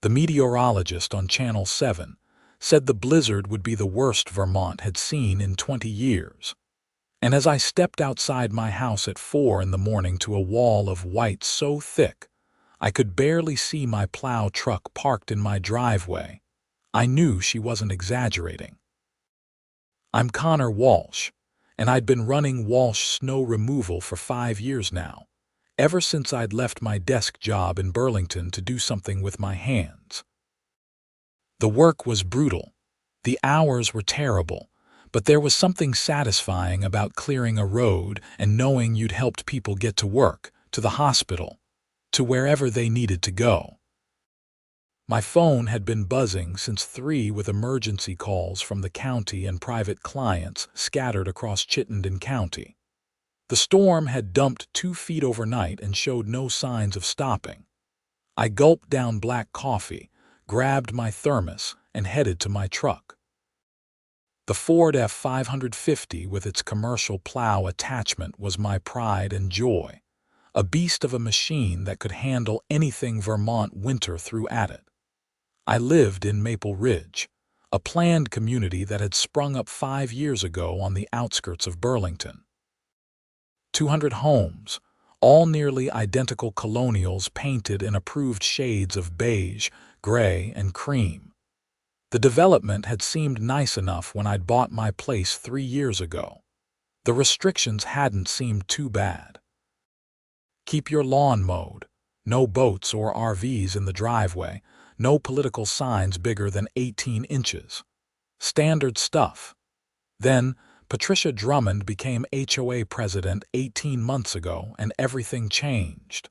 The meteorologist on Channel 7 said the blizzard would be the worst Vermont had seen in 20 years. And as I stepped outside my house at 4 in the morning to a wall of white so thick I could barely see my plow truck parked in my driveway, I knew she wasn't exaggerating. I'm Connor Walsh, and I'd been running Walsh Snow Removal for 5 years now, ever since I'd left my desk job in Burlington to do something with my hands. The work was brutal. The hours were terrible, but there was something satisfying about clearing a road and knowing you'd helped people get to work, to the hospital, to wherever they needed to go. My phone had been buzzing since 3 with emergency calls from the county and private clients scattered across Chittenden County. The storm had dumped 2 feet overnight and showed no signs of stopping. I gulped down black coffee, grabbed my thermos, and headed to my truck. The Ford F-550 with its commercial plow attachment was my pride and joy, a beast of a machine that could handle anything Vermont winter threw at it. I lived in Maple Ridge, a planned community that had sprung up 5 years ago on the outskirts of Burlington. 200 homes, all nearly identical colonials painted in approved shades of beige, gray, and cream. The development had seemed nice enough when I'd bought my place 3 years ago. The restrictions hadn't seemed too bad. Keep your lawn mowed, no boats or RVs in the driveway, no political signs bigger than 18 inches. Standard stuff. Then, Patricia Drummond became HOA president 18 months ago and everything changed.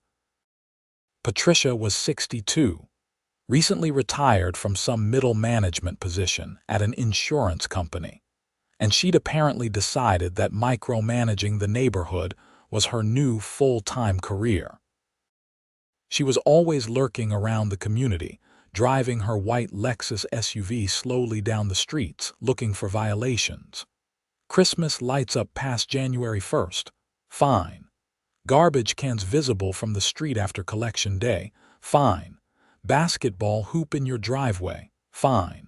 Patricia was 62, recently retired from some middle management position at an insurance company, and she'd apparently decided that micromanaging the neighborhood was her new full-time career. She was always lurking around the community, driving her white Lexus SUV slowly down the streets, looking for violations. Christmas lights up past January 1st. Fine. Garbage cans visible from the street after collection day. Fine. Basketball hoop in your driveway. Fine.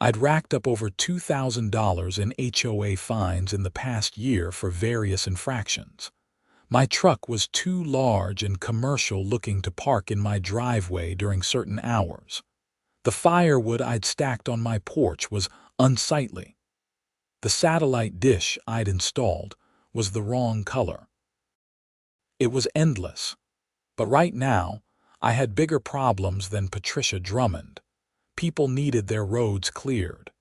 I'd racked up over $2,000 in HOA fines in the past year for various infractions. My truck was too large and commercial-looking to park in my driveway during certain hours. The firewood I'd stacked on my porch was unsightly. The satellite dish I'd installed was the wrong color. It was endless. But right now, I had bigger problems than Patricia Drummond. People needed their roads cleared.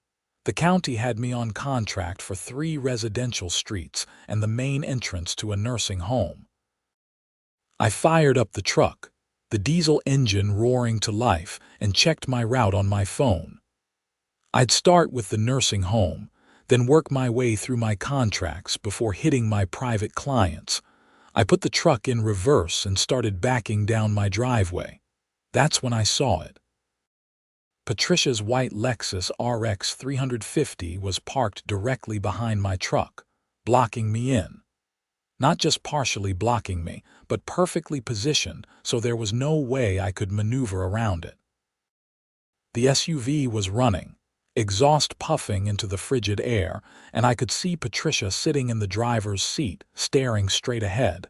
The county had me on contract for 3 residential streets and the main entrance to a nursing home. I fired up the truck, the diesel engine roaring to life, and checked my route on my phone. I'd start with the nursing home, then work my way through my contracts before hitting my private clients. I put the truck in reverse and started backing down my driveway. That's when I saw it. Patricia's white Lexus RX 350 was parked directly behind my truck, blocking me in. Not just partially blocking me, but perfectly positioned so there was no way I could maneuver around it. The SUV was running, exhaust puffing into the frigid air, and I could see Patricia sitting in the driver's seat, staring straight ahead.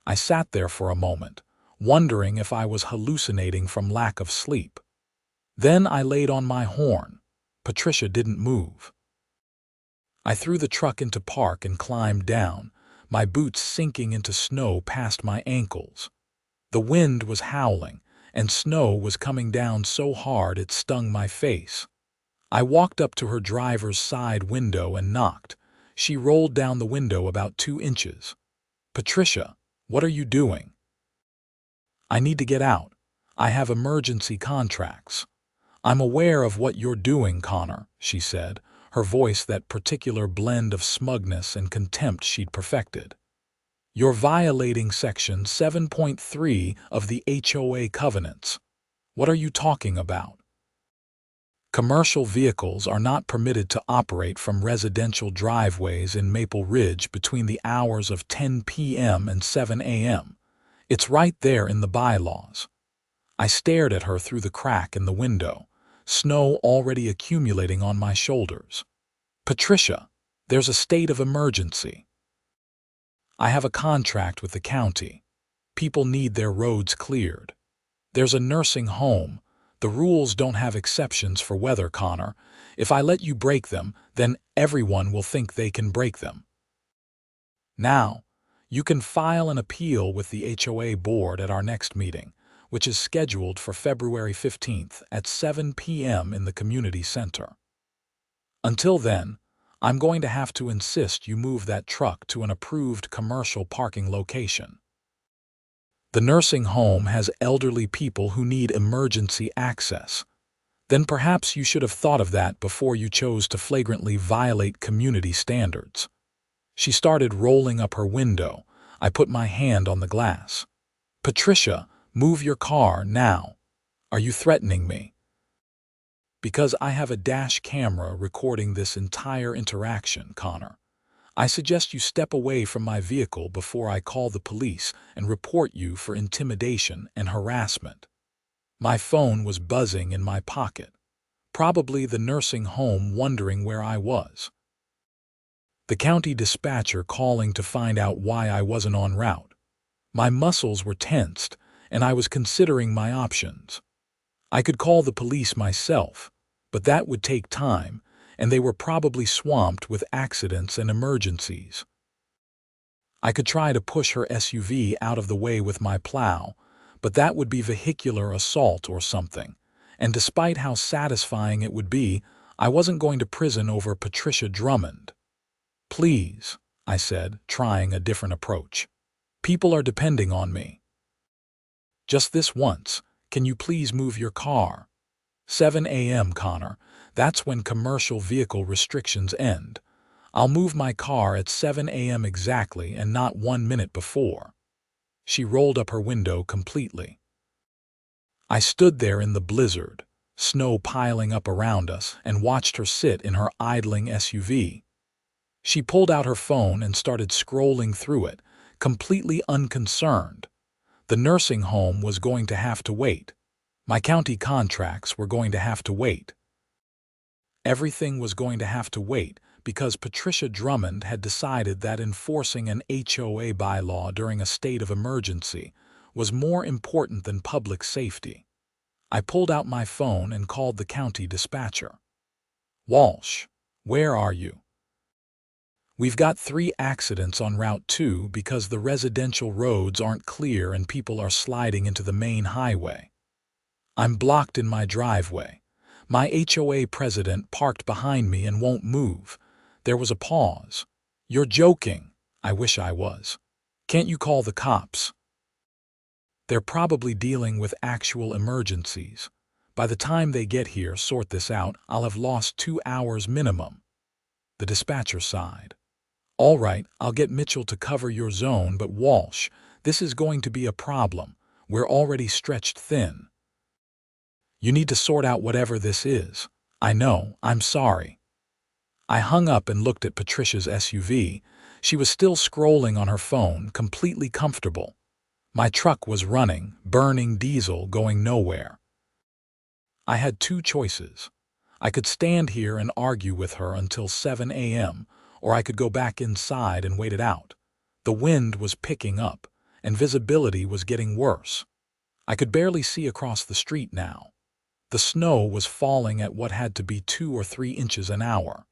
I sat there for a moment, wondering if I was hallucinating from lack of sleep. Then I laid on my horn. Patricia didn't move. I threw the truck into park and climbed down, my boots sinking into snow past my ankles. The wind was howling, and snow was coming down so hard it stung my face. I walked up to her driver's side window and knocked. She rolled down the window about 2 inches. "Patricia, what are you doing?" "I need to get out. I have emergency contracts." "I'm aware of what you're doing, Connor," she said, her voice that particular blend of smugness and contempt she'd perfected. "You're violating Section 7.3 of the HOA covenants. What are you talking about?" "Commercial vehicles are not permitted to operate from residential driveways in Maple Ridge between the hours of 10 p.m. and 7 a.m. It's right there in the bylaws. I stared at her through the crack in the window, snow already accumulating on my shoulders. Patricia, there's a state of emergency. I have a contract with the county. People need their roads cleared. There's a nursing home. The rules don't have exceptions for weather, Connor. If I let you break them, then everyone will think they can break them. Now, you can file an appeal with the HOA board at our next meeting, which is scheduled for February 15th at 7 p.m. in the community center. Until then, I'm going to have to insist you move that truck to an approved commercial parking location. The nursing home has elderly people who need emergency access. Then perhaps you should have thought of that before you chose to flagrantly violate community standards. She started rolling up her window. I put my hand on the glass. Patricia, move your car now. Are you threatening me? Because I have a dash camera recording this entire interaction, Connor. I suggest you step away from my vehicle before I call the police and report you for intimidation and harassment. My phone was buzzing in my pocket, probably the nursing home wondering where I was. The county dispatcher calling to find out why I wasn't en route. My muscles were tensed, and I was considering my options. I could call the police myself, but that would take time, and they were probably swamped with accidents and emergencies. I could try to push her SUV out of the way with my plow, but that would be vehicular assault or something, and despite how satisfying it would be, I wasn't going to prison over Patricia Drummond. Please, I said, trying a different approach. People are depending on me. Just this once, can you please move your car? 7 a.m., Connor. That's when commercial vehicle restrictions end. I'll move my car at 7 a.m. exactly and not 1 minute before. She rolled up her window completely. I stood there in the blizzard, snow piling up around us, and watched her sit in her idling SUV. She pulled out her phone and started scrolling through it, completely unconcerned. The nursing home was going to have to wait. My county contracts were going to have to wait. Everything was going to have to wait because Patricia Drummond had decided that enforcing an HOA bylaw during a state of emergency was more important than public safety. I pulled out my phone and called the county dispatcher. Walsh, where are you? We've got 3 accidents on Route 2 because the residential roads aren't clear and people are sliding into the main highway. I'm blocked in my driveway. My HOA president parked behind me and won't move. There was a pause. You're joking. I wish I was. Can't you call the cops? They're probably dealing with actual emergencies. By the time they get here, sort this out, I'll have lost 2 hours minimum. The dispatcher sighed. All right, I'll get Mitchell to cover your zone, but Walsh, this is going to be a problem. We're already stretched thin. You need to sort out whatever this is. I know, I'm sorry. I hung up and looked at Patricia's SUV. She was still scrolling on her phone, completely comfortable. My truck was running, burning diesel, going nowhere. I had 2 choices. I could stand here and argue with her until 7 a.m., or I could go back inside and wait it out. The wind was picking up, and visibility was getting worse. I could barely see across the street now. The snow was falling at what had to be 2 or 3 inches an hour.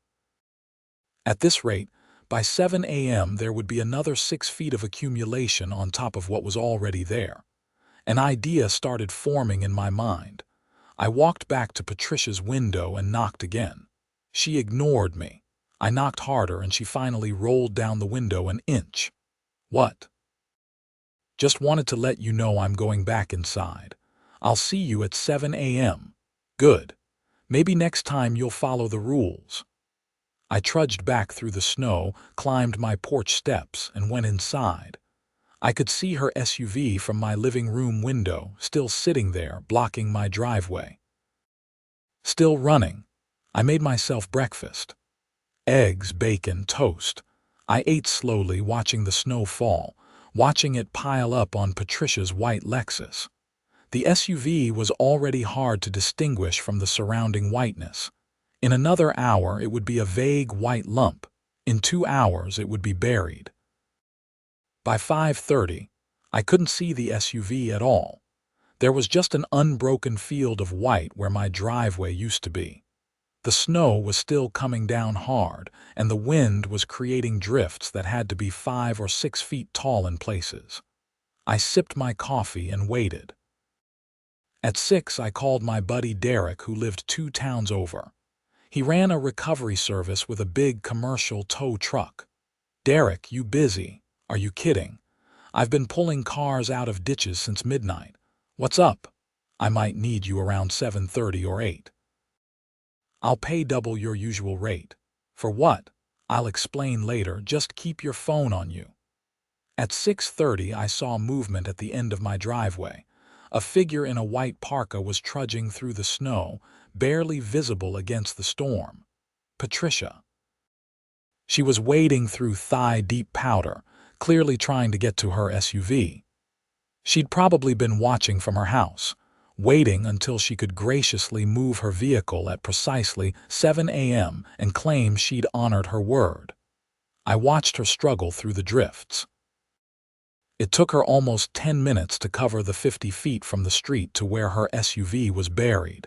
At this rate, by 7 a.m. there would be another 6 feet of accumulation on top of what was already there. An idea started forming in my mind. I walked back to Patricia's window and knocked again. She ignored me. I knocked harder and she finally rolled down the window an inch. What? Just wanted to let you know I'm going back inside. I'll see you at 7 a.m. Good. Maybe next time you'll follow the rules. I trudged back through the snow, climbed my porch steps, and went inside. I could see her SUV from my living room window, still sitting there, blocking my driveway. Still running. I made myself breakfast. Eggs, bacon, toast. I ate slowly, watching the snow fall, watching it pile up on Patricia's white Lexus. The SUV was already hard to distinguish from the surrounding whiteness. In another hour, it would be a vague white lump. In 2 hours, it would be buried. By 5:30, I couldn't see the SUV at all. There was just an unbroken field of white where my driveway used to be. The snow was still coming down hard, and the wind was creating drifts that had to be 5 or 6 feet tall in places. I sipped my coffee and waited. At 6, I called my buddy Derek, who lived 2 towns over. He ran a recovery service with a big commercial tow truck. "Derek, you busy? Are you kidding? I've been pulling cars out of ditches since midnight. What's up? I might need you around 7:30 or 8. I'll pay double your usual rate." "For what?" "I'll explain later. Just keep your phone on you." At 6:30, I saw movement at the end of my driveway. A figure in a white parka was trudging through the snow, barely visible against the storm. Patricia. She was wading through thigh-deep powder, clearly trying to get to her SUV. She'd probably been watching from her house, waiting until she could graciously move her vehicle at precisely 7 a.m. and claim she'd honored her word. I watched her struggle through the drifts. It took her almost 10 minutes to cover the 50 feet from the street to where her SUV was buried.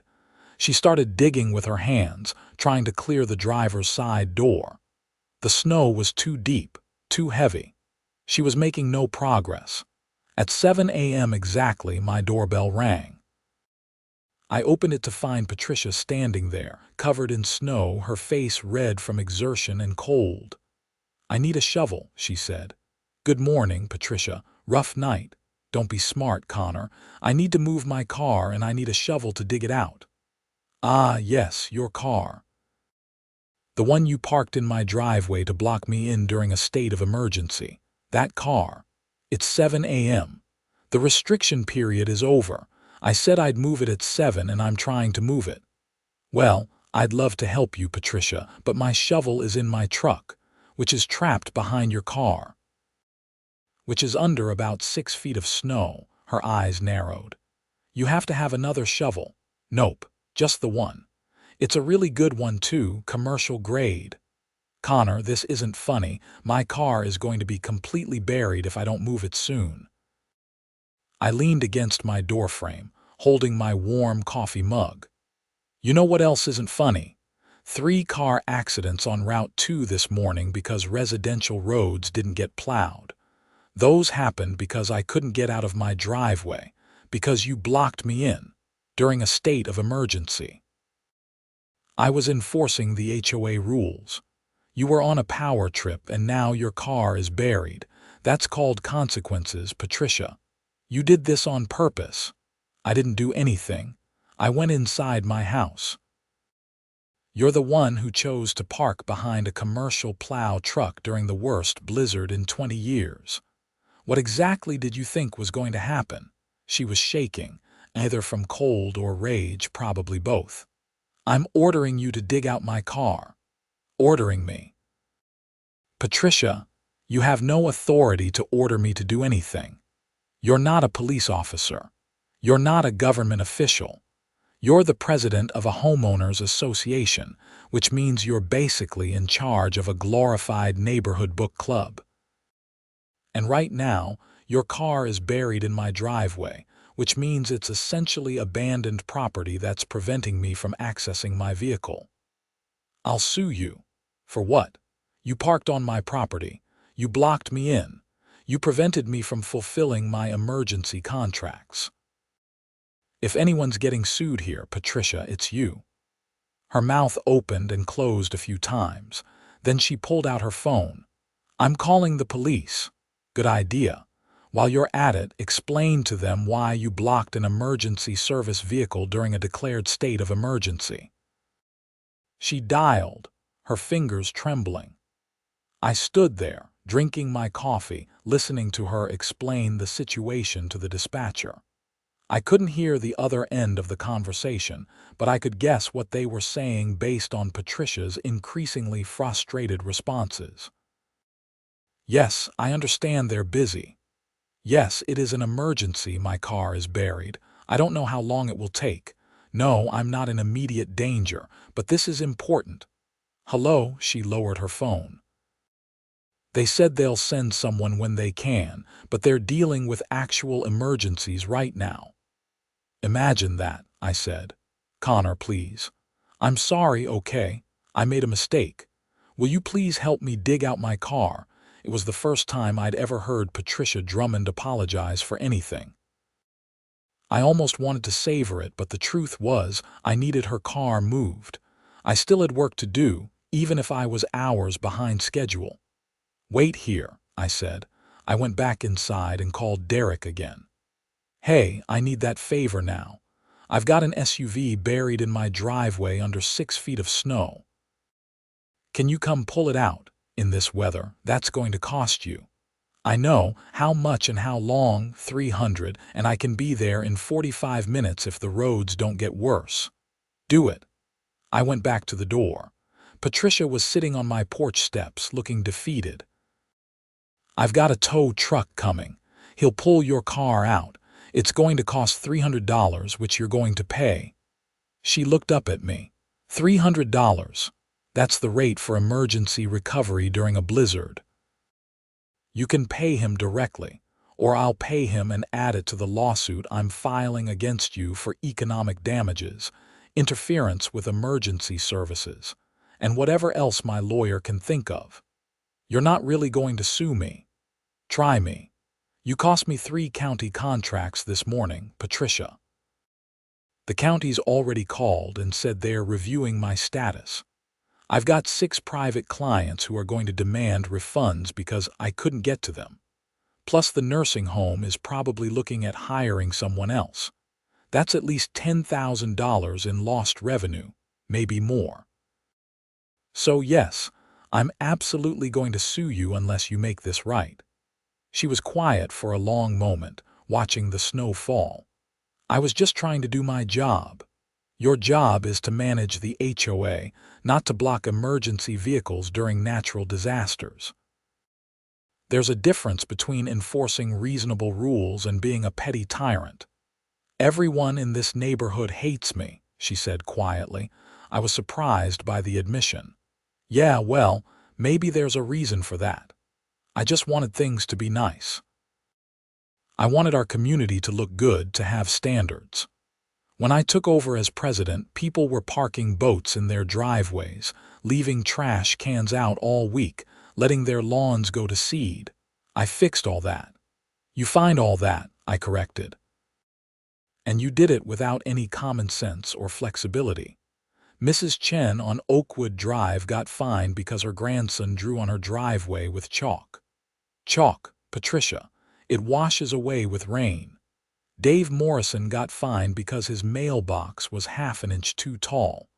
She started digging with her hands, trying to clear the driver's side door. The snow was too deep, too heavy. She was making no progress. At 7 a.m. exactly, my doorbell rang. I opened it to find Patricia standing there, covered in snow, her face red from exertion and cold. "I need a shovel," she said. "Good morning, Patricia. Rough night." "Don't be smart, Connor. I need to move my car and I need a shovel to dig it out." "Ah, yes, your car. The one you parked in my driveway to block me in during a state of emergency. That car. It's 7 a.m. The restriction period is over. I said I'd move it at 7 and I'm trying to move it." "Well, I'd love to help you, Patricia, but my shovel is in my truck, which is trapped behind your car, which is under about 6 feet of snow." Her eyes narrowed. "You have to have another shovel." "Nope, just the one. It's a really good one too, commercial grade." "Connor, this isn't funny. My car is going to be completely buried if I don't move it soon." I leaned against my doorframe, holding my warm coffee mug. "You know what else isn't funny? 3 car accidents on Route 2 this morning because residential roads didn't get plowed. Those happened because I couldn't get out of my driveway, because you blocked me in, during a state of emergency. I was enforcing the HOA rules. You were on a power trip and now your car is buried. That's called consequences, Patricia. You did this on purpose." "I didn't do anything. I went inside my house." "You're the one who chose to park behind a commercial plow truck during the worst blizzard in 20 years. What exactly did you think was going to happen?" She was shaking, either from cold or rage, probably both. "I'm ordering you to dig out my car." "Ordering me?" "Patricia, you have no authority to order me to do anything. You're not a police officer. You're not a government official. You're the president of a homeowners association, which means you're basically in charge of a glorified neighborhood book club. And right now, your car is buried in my driveway, which means it's essentially abandoned property that's preventing me from accessing my vehicle. I'll sue you." "For what?" "You parked on my property. You blocked me in. You prevented me from fulfilling my emergency contracts. If anyone's getting sued here, Patricia, it's you." Her mouth opened and closed a few times. Then she pulled out her phone. "I'm calling the police." "Good idea. While you're at it, explain to them why you blocked an emergency service vehicle during a declared state of emergency." She dialed, her fingers trembling. I stood there, drinking my coffee, listening to her explain the situation to the dispatcher. I couldn't hear the other end of the conversation, but I could guess what they were saying based on Patricia's increasingly frustrated responses. "Yes, I understand they're busy. Yes, it is an emergency, my car is buried. I don't know how long it will take. No, I'm not in immediate danger, but this is important. Hello, she lowered her phone. They said they'll send someone when they can, but they're dealing with actual emergencies right now. Imagine that, I said. Connor, please. I'm sorry, okay? I made a mistake. Will you please help me dig out my car? It was the first time I'd ever heard Patricia Drummond apologize for anything. I almost wanted to savor it, but the truth was I needed her car moved. I still had work to do, even if I was hours behind schedule. Wait here, I said. I went back inside and called Derek again. Hey, I need that favor now. I've got an SUV buried in my driveway under 6 feet of snow. Can you come pull it out? In this weather, that's going to cost you. I know how much and how long, 300, and I can be there in 45 minutes if the roads don't get worse. Do it. I went back to the door. Patricia was sitting on my porch steps, looking defeated. I've got a tow truck coming. He'll pull your car out. It's going to cost $300, which you're going to pay. She looked up at me. $300. That's the rate for emergency recovery during a blizzard. You can pay him directly, or I'll pay him and add it to the lawsuit I'm filing against you for economic damages, interference with emergency services, and whatever else my lawyer can think of. You're not really going to sue me. Try me. You cost me 3 county contracts this morning, Patricia. The county's already called and said they're reviewing my status. I've got 6 private clients who are going to demand refunds because I couldn't get to them. Plus the nursing home is probably looking at hiring someone else. That's at least $10,000 in lost revenue, maybe more. So yes, I'm absolutely going to sue you unless you make this right. She was quiet for a long moment, watching the snow fall. I was just trying to do my job. Your job is to manage the HOA, not to block emergency vehicles during natural disasters. There's a difference between enforcing reasonable rules and being a petty tyrant. Everyone in this neighborhood hates me, she said quietly. I was surprised by the admission. Yeah, well, maybe there's a reason for that. I just wanted things to be nice. I wanted our community to look good, to have standards. When I took over as president, people were parking boats in their driveways, leaving trash cans out all week, letting their lawns go to seed. I fixed all that. You find all that, I corrected. And you did it without any common sense or flexibility. Mrs. Chen on Oakwood Drive got fined because her grandson drew on her driveway with chalk. Chalk, Patricia. It washes away with rain. Dave Morrison got fined because his mailbox was half an inch too tall.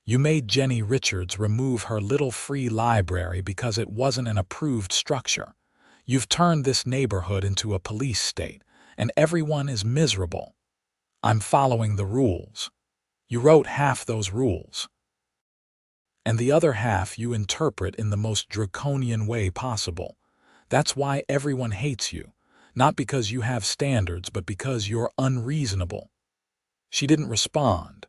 You made Jenny Richards remove her little free library because it wasn't an approved structure. You've turned this neighborhood into a police state, and everyone is miserable. I'm following the rules. You wrote half those rules. And the other half you interpret in the most draconian way possible. That's why everyone hates you, not because you have standards, but because you're unreasonable. She didn't respond.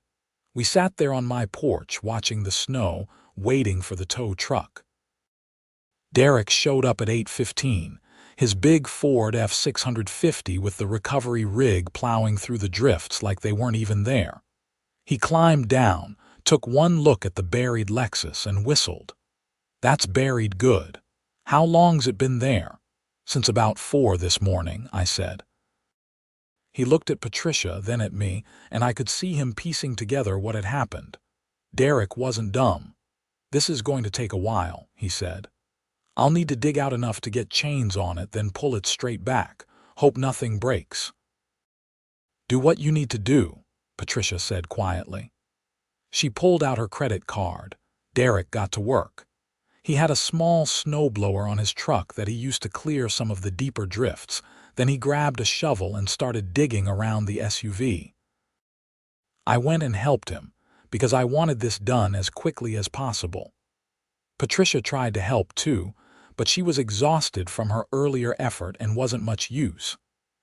We sat there on my porch watching the snow, waiting for the tow truck. Derek showed up at 8:15, his big Ford F-650 with the recovery rig plowing through the drifts like they weren't even there. He climbed down, took one look at the buried Lexus and whistled. That's buried good. How long's it been there? Since about 4 this morning, I said. He looked at Patricia, then at me, and I could see him piecing together what had happened. Derek wasn't dumb. This is going to take a while, he said. I'll need to dig out enough to get chains on it, then pull it straight back. Hope nothing breaks. Do what you need to do, Patricia said quietly. She pulled out her credit card. Derek got to work. He had a small snowblower on his truck that he used to clear some of the deeper drifts. Then he grabbed a shovel and started digging around the SUV. I went and helped him, because I wanted this done as quickly as possible. Patricia tried to help too, but she was exhausted from her earlier effort and wasn't much use.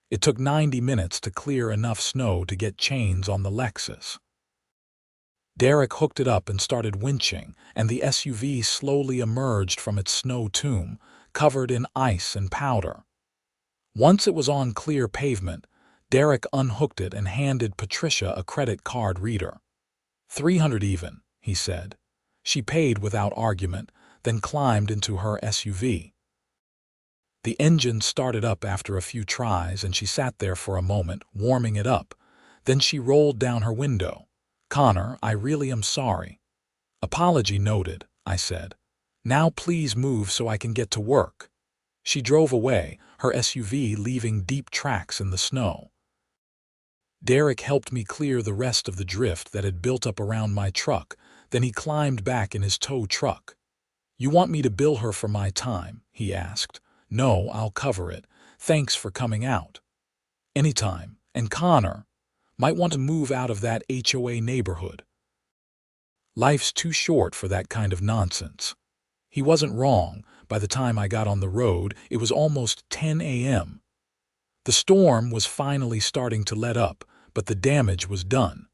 It took 90 minutes to clear enough snow to get chains on the Lexus. Derek hooked it up and started winching, and the SUV slowly emerged from its snow tomb, covered in ice and powder. Once it was on clear pavement, Derek unhooked it and handed Patricia a credit card reader. "300 even," he said. She paid without argument, then climbed into her SUV. The engine started up after a few tries, and she sat there for a moment, warming it up. Then she rolled down her window. "Connor, I really am sorry." "Apology noted," I said. "Now please move so I can get to work." She drove away, her SUV leaving deep tracks in the snow. Derek helped me clear the rest of the drift that had built up around my truck. Then he climbed back in his tow truck. "You want me to bill her for my time?" he asked. "No, I'll cover it. Thanks for coming out." "Anytime. And Connor, might want to move out of that HOA neighborhood. Life's too short for that kind of nonsense." He wasn't wrong. By the time I got on the road, it was almost 10 a.m. The storm was finally starting to let up, but the damage was done.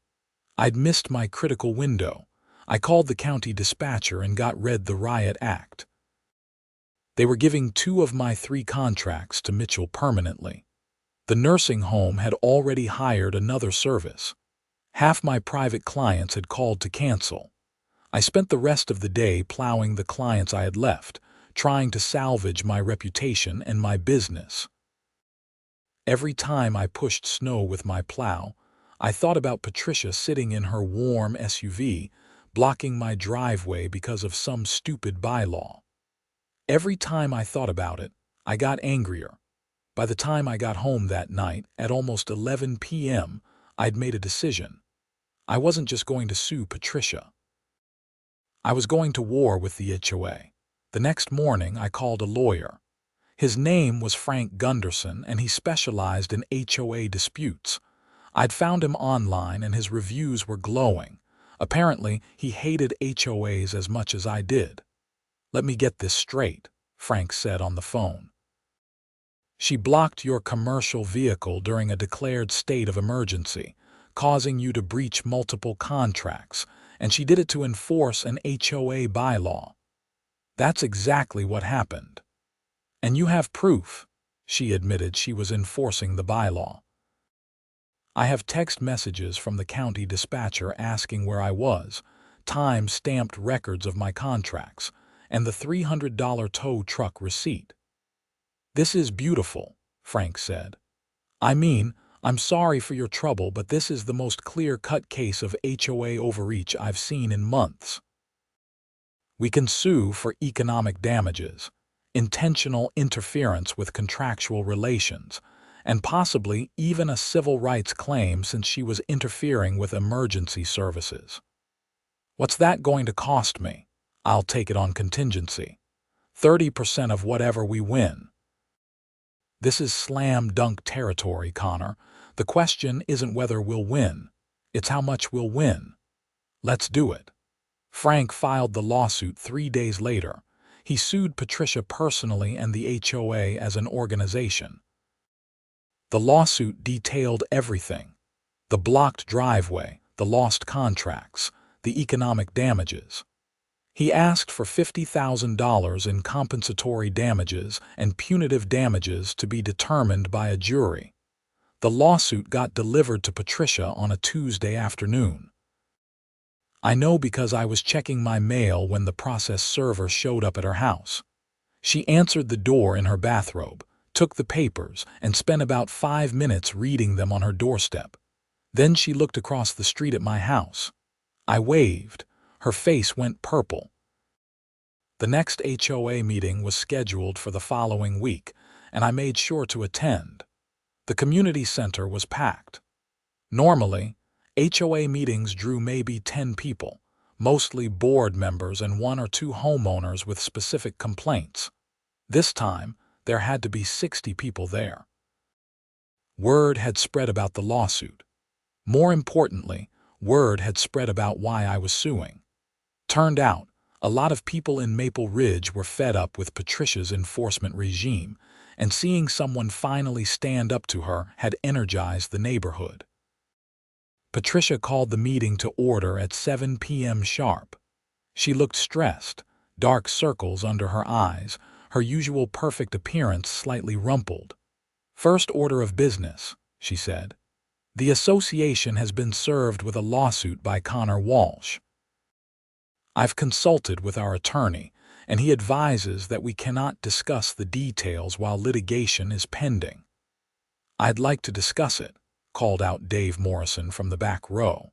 I'd missed my critical window. I called the county dispatcher and got read the riot act. They were giving 2 of my 3 contracts to Mitchell permanently. The nursing home had already hired another service. Half my private clients had called to cancel. I spent the rest of the day plowing the clients I had left, trying to salvage my reputation and my business. Every time I pushed snow with my plow, I thought about Patricia sitting in her warm SUV, blocking my driveway because of some stupid bylaw. Every time I thought about it, I got angrier. By the time I got home that night, at almost 11 p.m., I'd made a decision. I wasn't just going to sue Patricia. I was going to war with the HOA. The next morning, I called a lawyer. His name was Frank Gunderson, and he specialized in HOA disputes. I'd found him online, and his reviews were glowing. Apparently, he hated HOAs as much as I did. "Let me get this straight," Frank said on the phone. "She blocked your commercial vehicle during a declared state of emergency, causing you to breach multiple contracts, and she did it to enforce an HOA bylaw." "That's exactly what happened." "And you have proof." She admitted she was enforcing the bylaw. "I have text messages from the county dispatcher asking where I was, time-stamped records of my contracts, and the $300 tow truck receipt." "This is beautiful," Frank said. "I mean, I'm sorry for your trouble, but this is the most clear-cut case of HOA overreach I've seen in months. We can sue for economic damages, intentional interference with contractual relations, and possibly even a civil rights claim since she was interfering with emergency services." "What's that going to cost me?" "I'll take it on contingency. 30% of whatever we win." This is slam-dunk territory, Connor. The question isn't whether we'll win. It's how much we'll win. Let's do it. Frank filed the lawsuit 3 days later. He sued Patricia personally and the HOA as an organization. The lawsuit detailed everything: the blocked driveway, the lost contracts, the economic damages. He asked for $50,000 in compensatory damages and punitive damages to be determined by a jury. The lawsuit got delivered to Patricia on a Tuesday afternoon. I know because I was checking my mail when the process server showed up at her house. She answered the door in her bathrobe, took the papers, and spent about 5 minutes reading them on her doorstep. Then she looked across the street at my house. I waved. Her face went purple. The next HOA meeting was scheduled for the following week, and I made sure to attend. The community center was packed. Normally, HOA meetings drew maybe 10 people, mostly board members and 1 or 2 homeowners with specific complaints. This time, there had to be 60 people there. Word had spread about the lawsuit. More importantly, word had spread about why I was suing. Turned out, a lot of people in Maple Ridge were fed up with Patricia's enforcement regime, and seeing someone finally stand up to her had energized the neighborhood. Patricia called the meeting to order at 7 p.m. sharp. She looked stressed, dark circles under her eyes, her usual perfect appearance slightly rumpled. "First order of business," she said. "The association has been served with a lawsuit by Connor Walsh. I've consulted with our attorney, and he advises that we cannot discuss the details while litigation is pending." "I'd like to discuss it," called out Dave Morrison from the back row.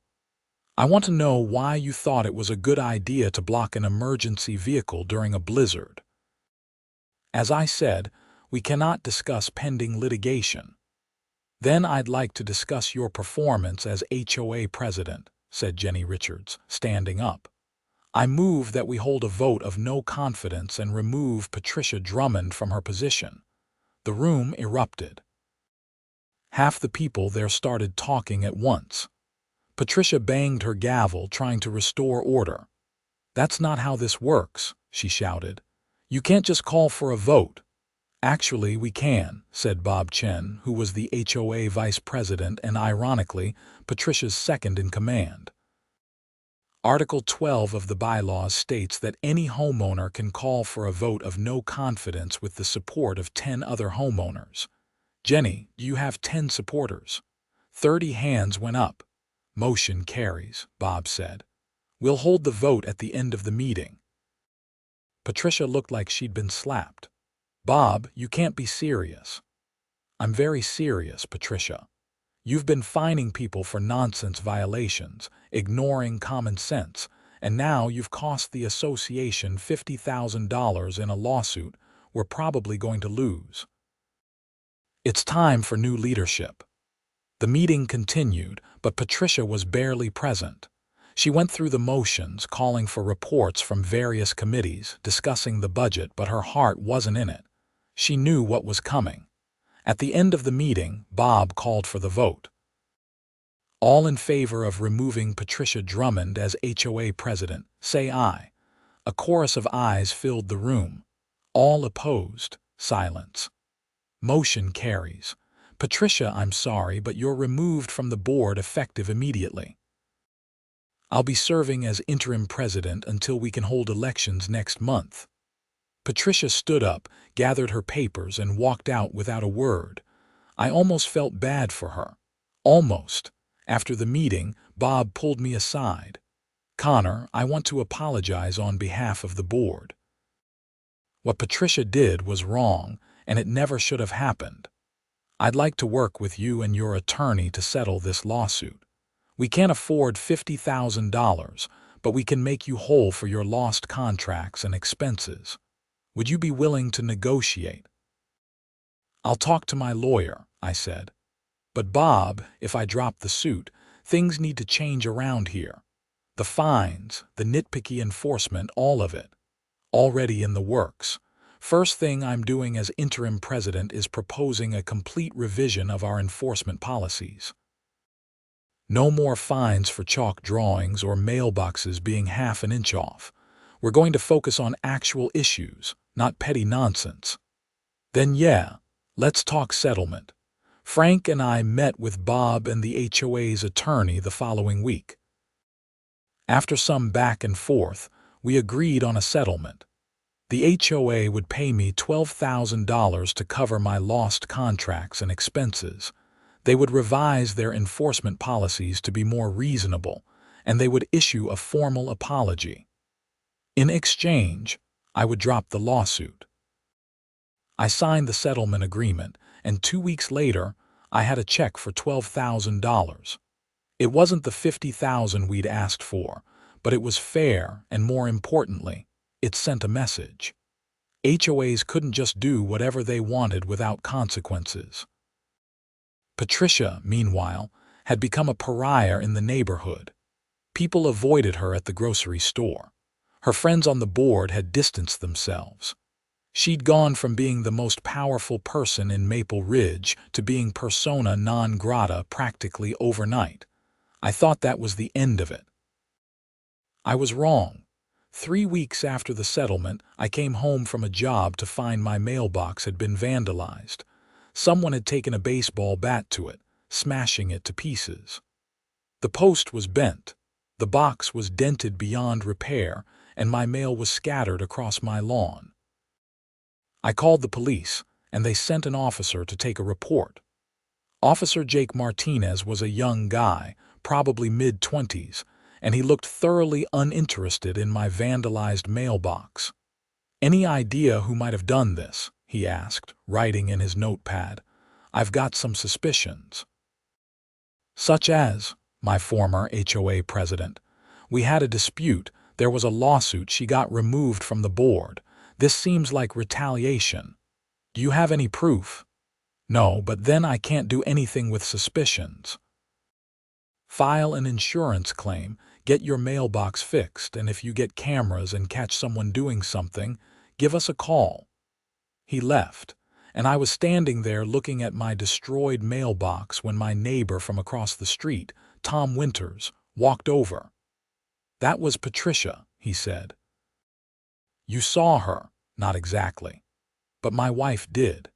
"I want to know why you thought it was a good idea to block an emergency vehicle during a blizzard." "As I said, we cannot discuss pending litigation." "Then I'd like to discuss your performance as HOA president," said Jenny Richards, standing up. "I move that we hold a vote of no confidence and remove Patricia Drummond from her position." The room erupted. Half the people there started talking at once. Patricia banged her gavel, trying to restore order. "That's not how this works," she shouted. "You can't just call for a vote." "Actually, we can," said Bob Chen, who was the HOA vice president and, ironically, Patricia's second in command. Article 12 of the bylaws states that any homeowner can call for a vote of no confidence with the support of 10 other homeowners. "Jenny, do you have 10 supporters?" 30 hands went up. "Motion carries," Bob said. "We'll hold the vote at the end of the meeting." Patricia looked like she'd been slapped. "Bob, you can't be serious." "I'm very serious, Patricia. You've been fining people for nonsense violations, ignoring common sense, and now you've cost the association $50,000 in a lawsuit we're probably going to lose. It's time for new leadership." The meeting continued, but Patricia was barely present. She went through the motions, calling for reports from various committees, discussing the budget, but her heart wasn't in it. She knew what was coming. At the end of the meeting, Bob called for the vote. "All in favor of removing Patricia Drummond as HOA president, say aye." A chorus of ayes filled the room. "All opposed, silence." "Motion carries. Patricia, I'm sorry, but you're removed from the board effective immediately." "I'll be serving as interim president until we can hold elections next month." Patricia stood up, gathered her papers, and walked out without a word. I almost felt bad for her. Almost. After the meeting, Bob pulled me aside. "Connor, I want to apologize on behalf of the board. What Patricia did was wrong, and it never should have happened. I'd like to work with you and your attorney to settle this lawsuit. We can't afford $50,000, but we can make you whole for your lost contracts and expenses. Would you be willing to negotiate?" "I'll talk to my lawyer," I said. "But Bob, if I drop the suit, things need to change around here. The fines, the nitpicky enforcement, all of it. Already in the works. First thing I'm doing as interim president is proposing a complete revision of our enforcement policies. No more fines for chalk drawings or mailboxes being half an inch off. We're going to focus on actual issues, not petty nonsense. Then yeah, let's talk settlement." Frank and I met with Bob and the HOA's attorney the following week. After some back and forth, we agreed on a settlement. The HOA would pay me $12,000 to cover my lost contracts and expenses. They would revise their enforcement policies to be more reasonable, and they would issue a formal apology. In exchange, I would drop the lawsuit. I signed the settlement agreement, and 2 weeks later, I had a check for $12,000. It wasn't the $50,000 we'd asked for, but it was fair, and more importantly, it sent a message. HOAs couldn't just do whatever they wanted without consequences. Patricia, meanwhile, had become a pariah in the neighborhood. People avoided her at the grocery store. Her friends on the board had distanced themselves. She'd gone from being the most powerful person in Maple Ridge to being persona non grata practically overnight. I thought that was the end of it. I was wrong. 3 weeks after the settlement, I came home from a job to find my mailbox had been vandalized. Someone had taken a baseball bat to it, smashing it to pieces. The post was bent, the box was dented beyond repair, and my mail was scattered across my lawn. I called the police, and they sent an officer to take a report. Officer Jake Martinez was a young guy, probably mid-20s, and he looked thoroughly uninterested in my vandalized mailbox. "Any idea who might have done this?" he asked, writing in his notepad. "I've got some suspicions." "Such as?" "My former HOA president. We had a dispute. There was a lawsuit. She got removed from the board. This seems like retaliation. Do you have any proof?" "No, but then I can't do anything with suspicions." "File an insurance claim, get your mailbox fixed, and if you get cameras and catch someone doing something, give us a call." He left, and I was standing there looking at my destroyed mailbox when my neighbor from across the street, Tom Winters, walked over. "That was Patricia," he said. "You saw her?" "Not exactly. But my wife did.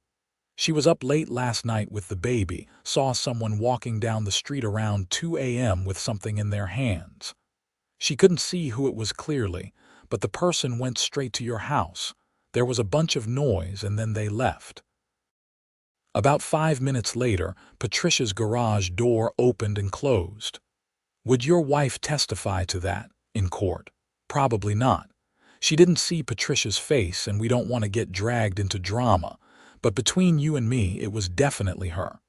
She was up late last night with the baby, saw someone walking down the street around 2 a.m. with something in their hands. She couldn't see who it was clearly, but the person went straight to your house. There was a bunch of noise and then they left." About 5 minutes later, Patricia's garage door opened and closed. "Would your wife testify to that in court?" "Probably not. She didn't see Patricia's face and we don't want to get dragged into drama, but between you and me, it was definitely her."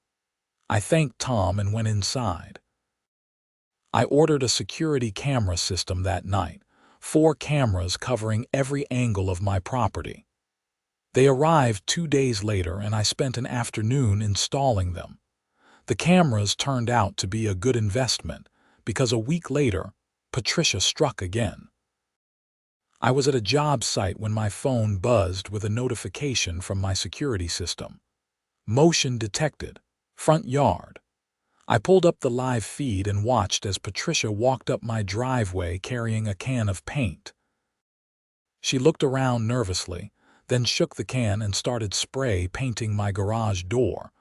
I thanked Tom and went inside. I ordered a security camera system that night, 4 cameras covering every angle of my property. They arrived 2 days later and I spent an afternoon installing them. The cameras turned out to be a good investment because a week later, Patricia struck again. I was at a job site when my phone buzzed with a notification from my security system. "Motion detected. Front yard." I pulled up the live feed and watched as Patricia walked up my driveway carrying a can of paint. She looked around nervously, then shook the can and started spray painting my garage door.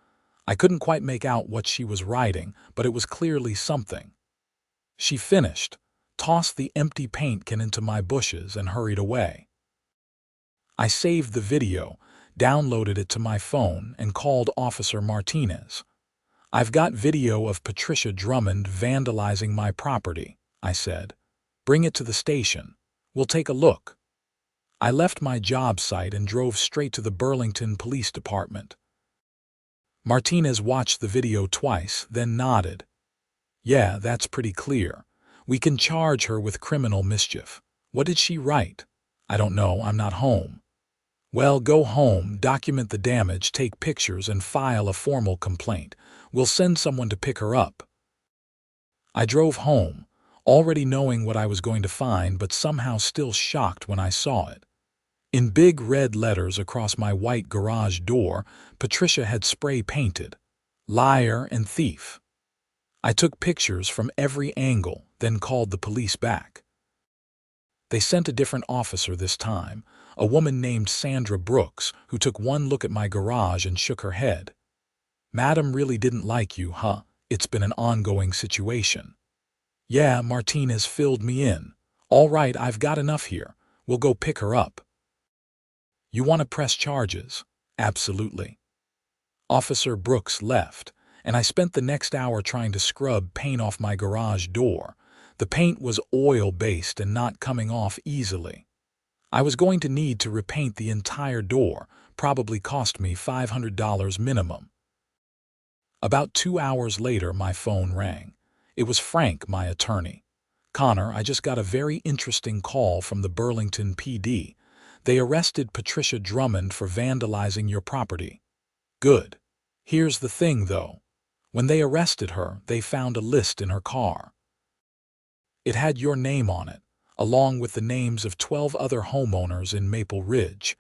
I couldn't quite make out what she was writing, but it was clearly something. She finished, tossed the empty paint can into my bushes, and hurried away. I saved the video, downloaded it to my phone, and called Officer Martinez. "I've got video of Patricia Drummond vandalizing my property," I said. "Bring it to the station. We'll take a look." I left my job site and drove straight to the Burlington Police Department. Martinez watched the video twice, then nodded. "Yeah, that's pretty clear. We can charge her with criminal mischief." "What did she write?" "I don't know, I'm not home." "Well, go home, document the damage, take pictures, and file a formal complaint. We'll send someone to pick her up." I drove home, already knowing what I was going to find, but somehow still shocked when I saw it. In big red letters across my white garage door, Patricia had spray painted, "Liar and Thief." I took pictures from every angle, then called the police back. They sent a different officer this time, a woman named Sandra Brooks, who took one look at my garage and shook her head. "Madam really didn't like you, huh? It's been an ongoing situation." "Yeah," Martinez filled me in. "All right, I've got enough here. We'll go pick her up." "You want to press charges?" "Absolutely." Officer Brooks left, and I spent the next hour trying to scrub paint off my garage door. The paint was oil-based and not coming off easily. I was going to need to repaint the entire door, probably cost me $500 minimum. About 2 hours later, my phone rang. It was Frank, my attorney. "Connor, I just got a very interesting call from the Burlington PD. They arrested Patricia Drummond for vandalizing your property." "Good. Here's the thing, though. When they arrested her, they found a list in her car. It had your name on it, along with the names of 12 other homeowners in Maple Ridge.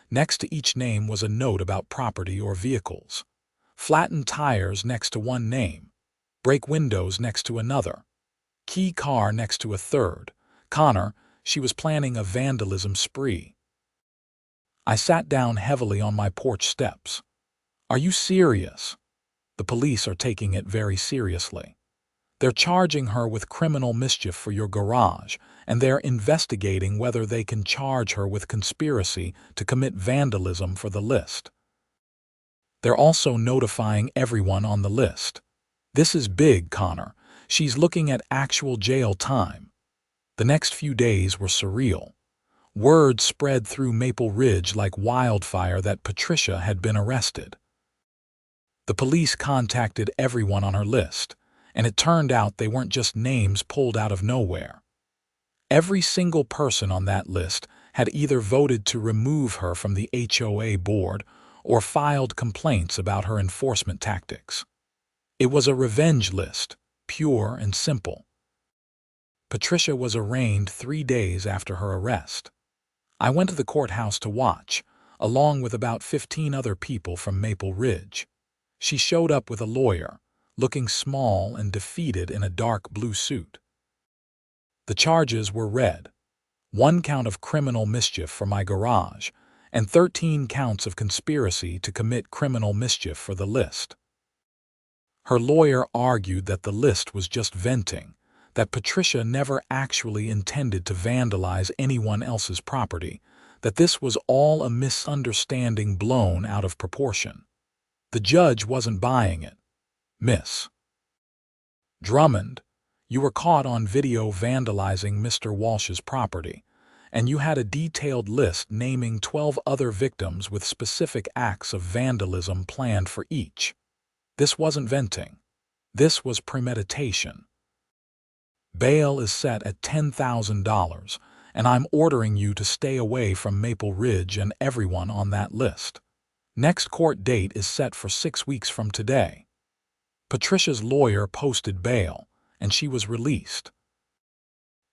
Next to each name was a note about property or vehicles. Flattened tires next to one name. Break windows next to another. Key car next to a third. Connor, She was planning a vandalism spree. I sat down heavily on my porch steps. Are you serious? The police are taking it very seriously. They're charging her with criminal mischief for your garage, and they're investigating whether they can charge her with conspiracy to commit vandalism for the list. They're also notifying everyone on the list. This is big, Connor. She's looking at actual jail time. The next few days were surreal. Word spread through Maple Ridge like wildfire that Patricia had been arrested. The police contacted everyone on her list, and it turned out they weren't just names pulled out of nowhere. Every single person on that list had either voted to remove her from the HOA board or filed complaints about her enforcement tactics. It was a revenge list, pure and simple. Patricia was arraigned 3 days after her arrest. I went to the courthouse to watch, along with about 15 other people from Maple Ridge. She showed up with a lawyer, looking small and defeated in a dark blue suit. The charges were read: 1 count of criminal mischief for my garage, and 13 counts of conspiracy to commit criminal mischief for the list. Her lawyer argued that the list was just venting, that Patricia never actually intended to vandalize anyone else's property, that this was all a misunderstanding blown out of proportion. The judge wasn't buying it. Miss Drummond, you were caught on video vandalizing Mr. Walsh's property, and you had a detailed list naming 12 other victims with specific acts of vandalism planned for each. This wasn't venting. This was premeditation. Bail is set at $10,000, and I'm ordering you to stay away from Maple Ridge and everyone on that list. Next court date is set for 6 weeks from today. Patricia's lawyer posted bail, and she was released.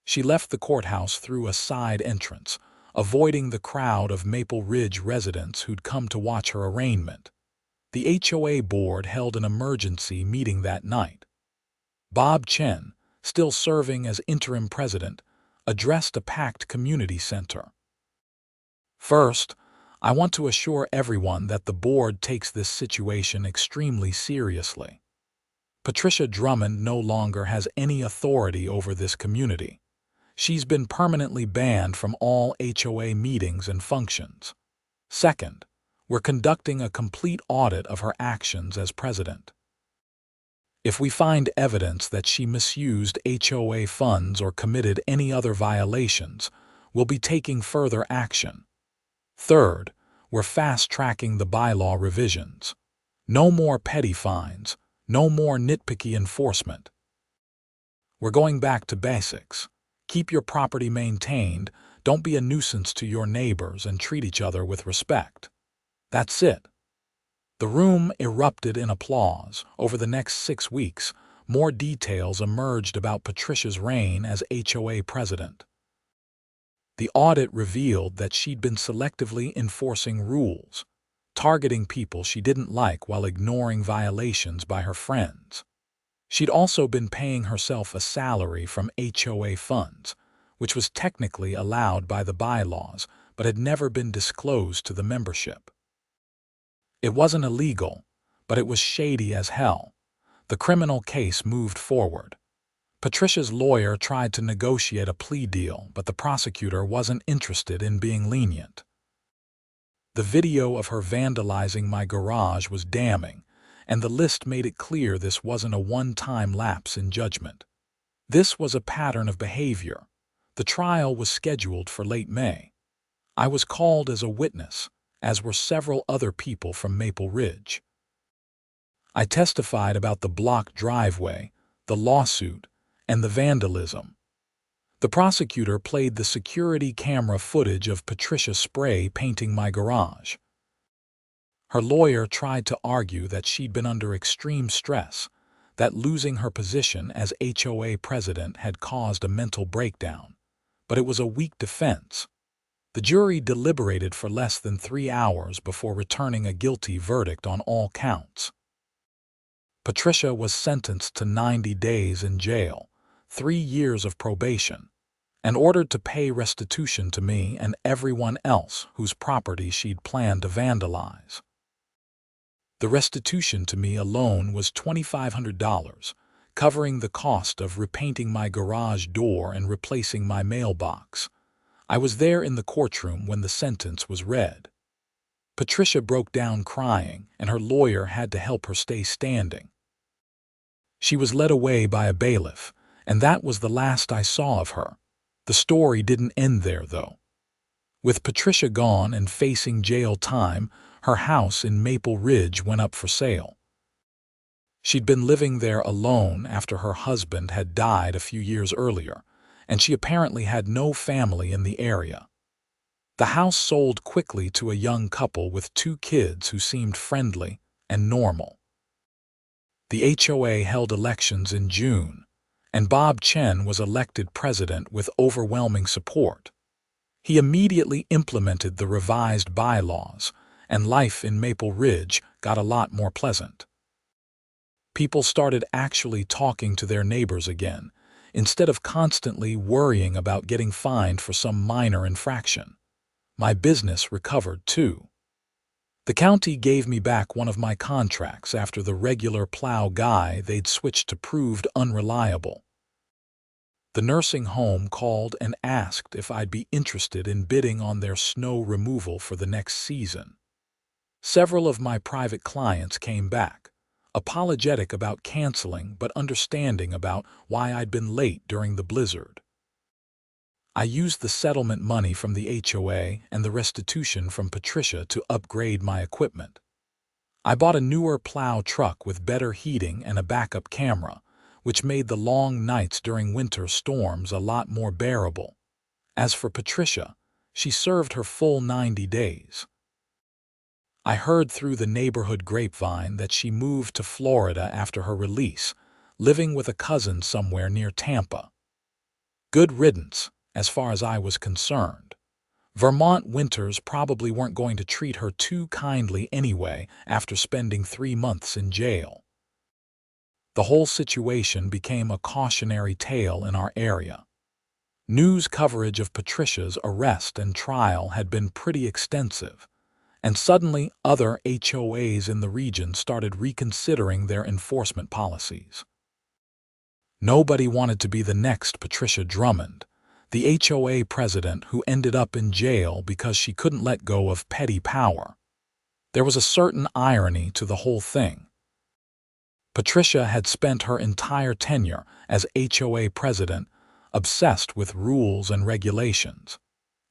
She left the courthouse through a side entrance, avoiding the crowd of Maple Ridge residents who'd come to watch her arraignment. The HOA board held an emergency meeting that night. Bob Chen, still serving as interim president, addressed a packed community center. First, I want to assure everyone that the board takes this situation extremely seriously. Patricia Drummond no longer has any authority over this community. She's been permanently banned from all HOA meetings and functions. Second, we're conducting a complete audit of her actions as president. If we find evidence that she misused HOA funds or committed any other violations, we'll be taking further action. Third, we're fast-tracking the bylaw revisions. No more petty fines, no more nitpicky enforcement. We're going back to basics. Keep your property maintained, don't be a nuisance to your neighbors, and treat each other with respect. That's it. The room erupted in applause. Over the next 6 weeks, more details emerged about Patricia's reign as HOA president. The audit revealed that she'd been selectively enforcing rules, targeting people she didn't like while ignoring violations by her friends. She'd also been paying herself a salary from HOA funds, which was technically allowed by the bylaws, but had never been disclosed to the membership. It wasn't illegal, but it was shady as hell. The criminal case moved forward. Patricia's lawyer tried to negotiate a plea deal, but the prosecutor wasn't interested in being lenient. The video of her vandalizing my garage was damning, and the list made it clear this wasn't a one-time lapse in judgment. This was a pattern of behavior. The trial was scheduled for late May. I was called as a witness, as were several other people from Maple Ridge. I testified about the blocked driveway, the lawsuit, and the vandalism. The prosecutor played the security camera footage of Patricia spray painting my garage. Her lawyer tried to argue that she'd been under extreme stress, that losing her position as HOA president had caused a mental breakdown. But it was a weak defense. The jury deliberated for less than 3 hours before returning a guilty verdict on all counts. Patricia was sentenced to 90 days in jail, 3 years of probation, and ordered to pay restitution to me and everyone else whose property she'd planned to vandalize. The restitution to me alone was $2,500, covering the cost of repainting my garage door and replacing my mailbox. I was there in the courtroom when the sentence was read. Patricia broke down crying, and her lawyer had to help her stay standing. She was led away by a bailiff, and that was the last I saw of her. The story didn't end there, though. With Patricia gone and facing jail time, her house in Maple Ridge went up for sale. She'd been living there alone after her husband had died a few years earlier, and she apparently had no family in the area. The house sold quickly to a young couple with 2 kids who seemed friendly and normal. The HOA held elections in June, and Bob Chen was elected president with overwhelming support. He immediately implemented the revised bylaws, and life in Maple Ridge got a lot more pleasant. People started actually talking to their neighbors again, instead of constantly worrying about getting fined for some minor infraction. My business recovered too. The county gave me back one of my contracts after the regular Plow guy they'd switched to proved unreliable. The nursing home called and asked if I'd be interested in bidding on their snow removal for the next season. Several of my private clients came back, apologetic about canceling but understanding about why I'd been late during the blizzard. I used the settlement money from the HOA and the restitution from Patricia to upgrade my equipment. I bought a newer Plow truck with better heating and a backup camera, which made the long nights during winter storms a lot more bearable. As for Patricia, she served her full 90 days. I heard through the neighborhood grapevine that she moved to Florida after her release, living with a cousin somewhere near Tampa. Good riddance, as far as I was concerned. Vermont winters probably weren't going to treat her too kindly anyway after spending 3 months in jail. The whole situation became a cautionary tale in our area. News coverage of Patricia's arrest and trial had been pretty extensive, and suddenly other HOAs in the region started reconsidering their enforcement policies. Nobody wanted to be the next Patricia Drummond, the HOA president who ended up in jail because she couldn't let go of petty power. There was a certain irony to the whole thing. Patricia had spent her entire tenure as HOA president obsessed with rules and regulations,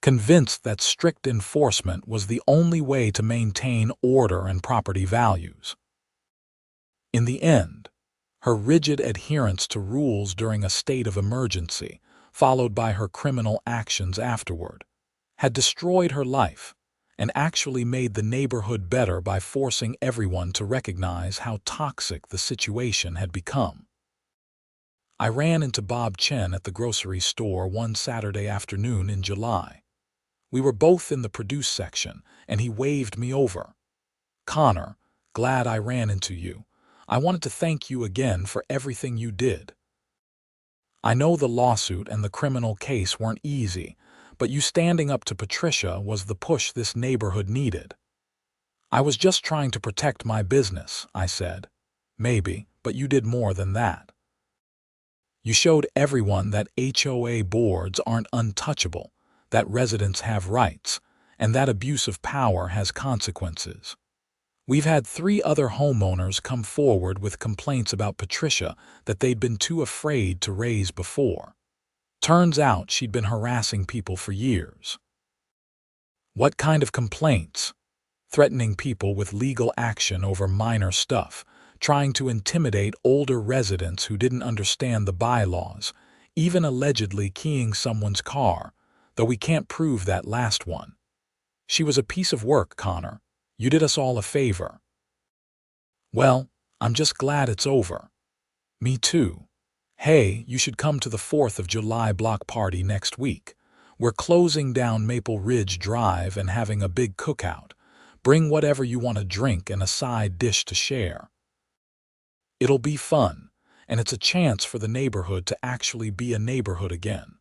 convinced that strict enforcement was the only way to maintain order and property values. In the end, her rigid adherence to rules during a state of emergency, followed by her criminal actions afterward, had destroyed her life and actually made the neighborhood better by forcing everyone to recognize how toxic the situation had become. I ran into Bob Chen at the grocery store one Saturday afternoon in July. We were both in the produce section, and he waved me over. "Connor, glad I ran into you. I wanted to thank you again for everything you did. I know the lawsuit and the criminal case weren't easy, but you standing up to Patricia was the push this neighborhood needed." "I was just trying to protect my business," I said. "Maybe, but you did more than that. You showed everyone that HOA boards aren't untouchable, that residents have rights, and that abuse of power has consequences. We've had 3 other homeowners come forward with complaints about Patricia that they'd been too afraid to raise before. Turns out she'd been harassing people for years." "What kind of complaints?" "Threatening people with legal action over minor stuff, trying to intimidate older residents who didn't understand the bylaws, even allegedly keying someone's car, though we can't prove that last one. She was a piece of work, Connor. You did us all a favor." "Well, I'm just glad it's over." "Me too. Hey, you should come to the 4th of July block party next week. We're closing down Maple Ridge Drive and having a big cookout. Bring whatever you want to drink and a side dish to share. It'll be fun, and it's a chance for the neighborhood to actually be a neighborhood again."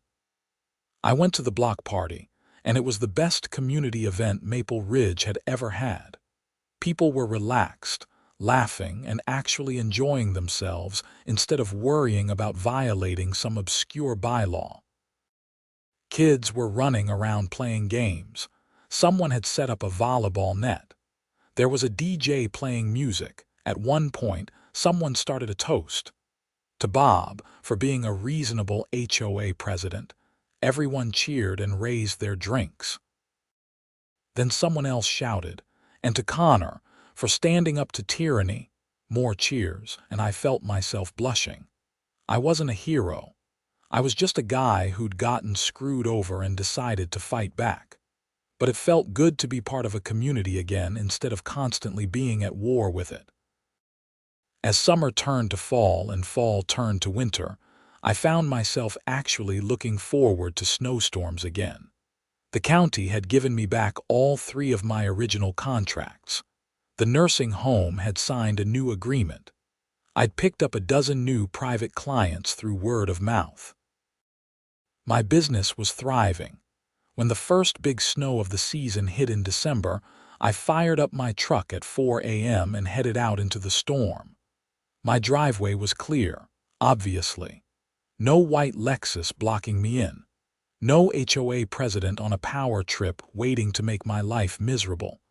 I went to the block party, and it was the best community event Maple Ridge had ever had. People were relaxed, laughing, and actually enjoying themselves instead of worrying about violating some obscure bylaw. Kids were running around playing games. Someone had set up a volleyball net. There was a DJ playing music. At one point, someone started a toast to Bob for being a reasonable HOA president. Everyone cheered and raised their drinks. Then someone else shouted, and to Connor for standing up to tyranny. More cheers, and I felt myself blushing. I wasn't a hero. I was just a guy who'd gotten screwed over and decided to fight back. But it felt good to be part of a community again instead of constantly being at war with it. As summer turned to fall and fall turned to winter, I found myself actually looking forward to snowstorms again. The county had given me back all 3 of my original contracts. The nursing home had signed a new agreement. I'd picked up a dozen new private clients through word of mouth. My business was thriving. When the first big snow of the season hit in December, I fired up my truck at 4 a.m. and headed out into the storm. My driveway was clear, obviously. No white Lexus blocking me in. No HOA president on a power trip waiting to make my life miserable.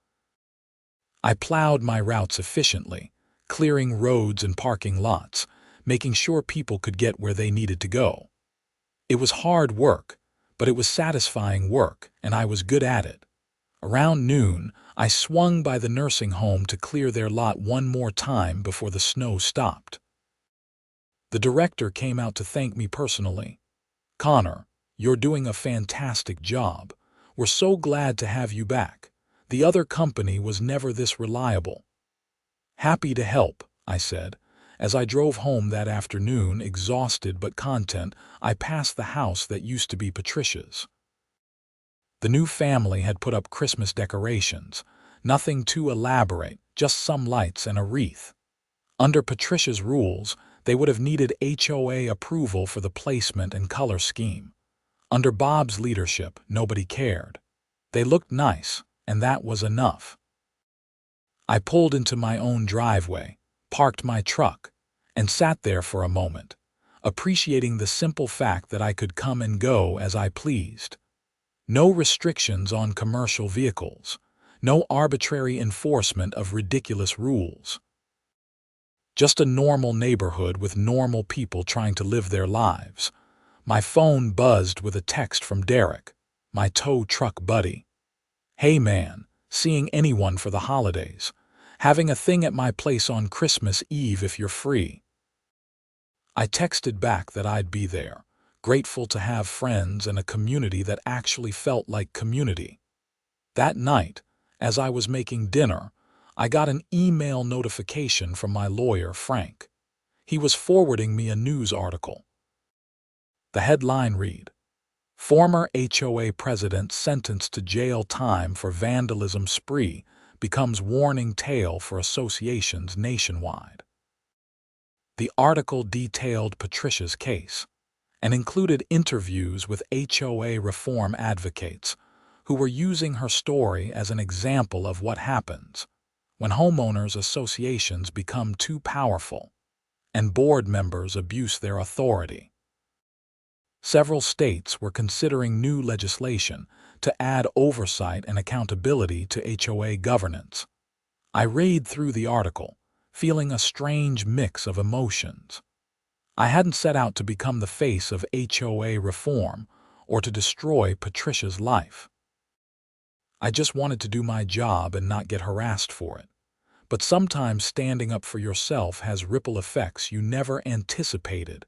I plowed my routes efficiently, clearing roads and parking lots, making sure people could get where they needed to go. It was hard work, but it was satisfying work, and I was good at it. Around noon, I swung by the nursing home to clear their lot one more time before the snow stopped. The director came out to thank me personally. "Connor, you're doing a fantastic job. We're so glad to have you back. The other company was never this reliable." "Happy to help," I said. As I drove home that afternoon, exhausted but content, I passed the house that used to be Patricia's. The new family had put up Christmas decorations. Nothing too elaborate, just some lights and a wreath. Under Patricia's rules, they would have needed HOA approval for the placement and color scheme. Under Bob's leadership, nobody cared. They looked nice, and that was enough. I pulled into my own driveway, parked my truck, and sat there for a moment, appreciating the simple fact that I could come and go as I pleased. No restrictions on commercial vehicles, no arbitrary enforcement of ridiculous rules. Just a normal neighborhood with normal people trying to live their lives. My phone buzzed with a text from Derek, my tow truck buddy. "Hey man, seeing anyone for the holidays? Having a thing at my place on Christmas Eve if you're free." I texted back that I'd be there, grateful to have friends and a community that actually felt like community. That night, as I was making dinner, I got an email notification from my lawyer, Frank. He was forwarding me a news article. The headline read, "Former HOA president sentenced to jail time for vandalism spree becomes warning tale for associations nationwide." The article detailed Patricia's case and included interviews with HOA reform advocates who were using her story as an example of what happens when homeowners associations become too powerful and board members abuse their authority. Several states were considering new legislation to add oversight and accountability to HOA governance. I read through the article, feeling a strange mix of emotions. I hadn't set out to become the face of HOA reform or to destroy Patricia's life. I just wanted to do my job and not get harassed for it. But sometimes standing up for yourself has ripple effects you never anticipated.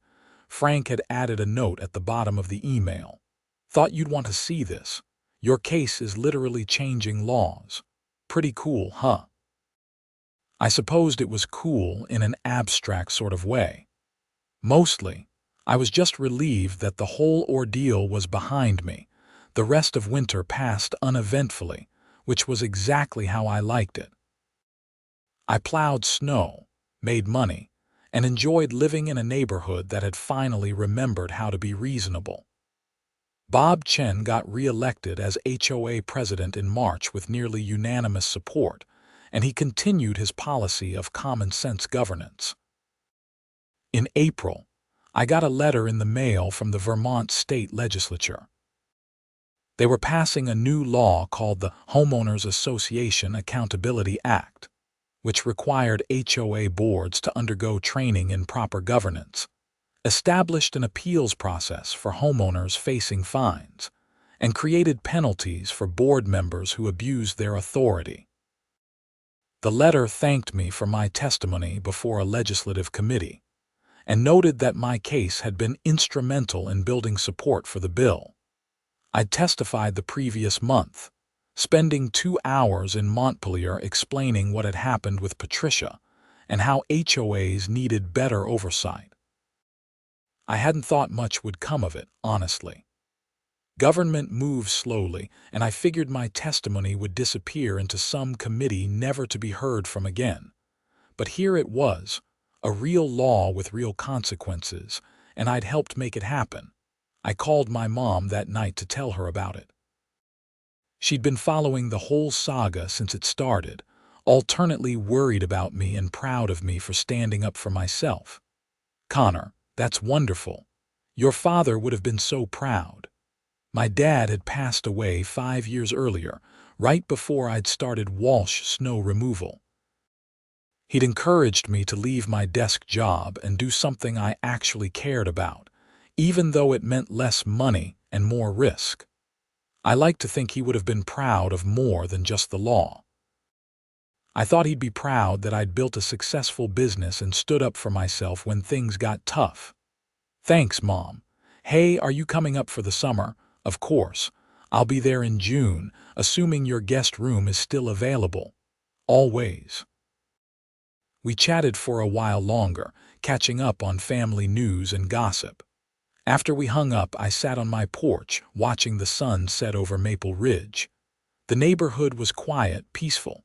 Frank had added a note at the bottom of the email. "Thought you'd want to see this. Your case is literally changing laws. Pretty cool, huh?" I supposed it was cool in an abstract sort of way. Mostly, I was just relieved that the whole ordeal was behind me. The rest of winter passed uneventfully, which was exactly how I liked it. I plowed snow, made money, and enjoyed living in a neighborhood that had finally remembered how to be reasonable. Bob Chen got re-elected as HOA president in March with nearly unanimous support, and he continued his policy of common-sense governance. In April, I got a letter in the mail from the Vermont state legislature. They were passing a new law called the Homeowners Association Accountability Act, which required HOA boards to undergo training in proper governance, established an appeals process for homeowners facing fines, and created penalties for board members who abused their authority. The letter thanked me for my testimony before a legislative committee and noted that my case had been instrumental in building support for the bill. I'd testified the previous month, spending 2 hours in Montpelier explaining what had happened with Patricia and how HOAs needed better oversight. I hadn't thought much would come of it, honestly. Government moves slowly, and I figured my testimony would disappear into some committee never to be heard from again. But here it was, a real law with real consequences, and I'd helped make it happen. I called my mom that night to tell her about it. She'd been following the whole saga since it started, alternately worried about me and proud of me for standing up for myself. "Connor, that's wonderful. Your father would have been so proud." My dad had passed away 5 years earlier, right before I'd started Walsh snow removal. He'd encouraged me to leave my desk job and do something I actually cared about, even though it meant less money and more risk. I like to think he would have been proud of more than just the law. I thought he'd be proud that I'd built a successful business and stood up for myself when things got tough. "Thanks, Mom. Hey, are you coming up for the summer?" "Of course. I'll be there in June, assuming your guest room is still available." "Always." We chatted for a while longer, catching up on family news and gossip. After we hung up, I sat on my porch, watching the sun set over Maple Ridge. The neighborhood was quiet, peaceful.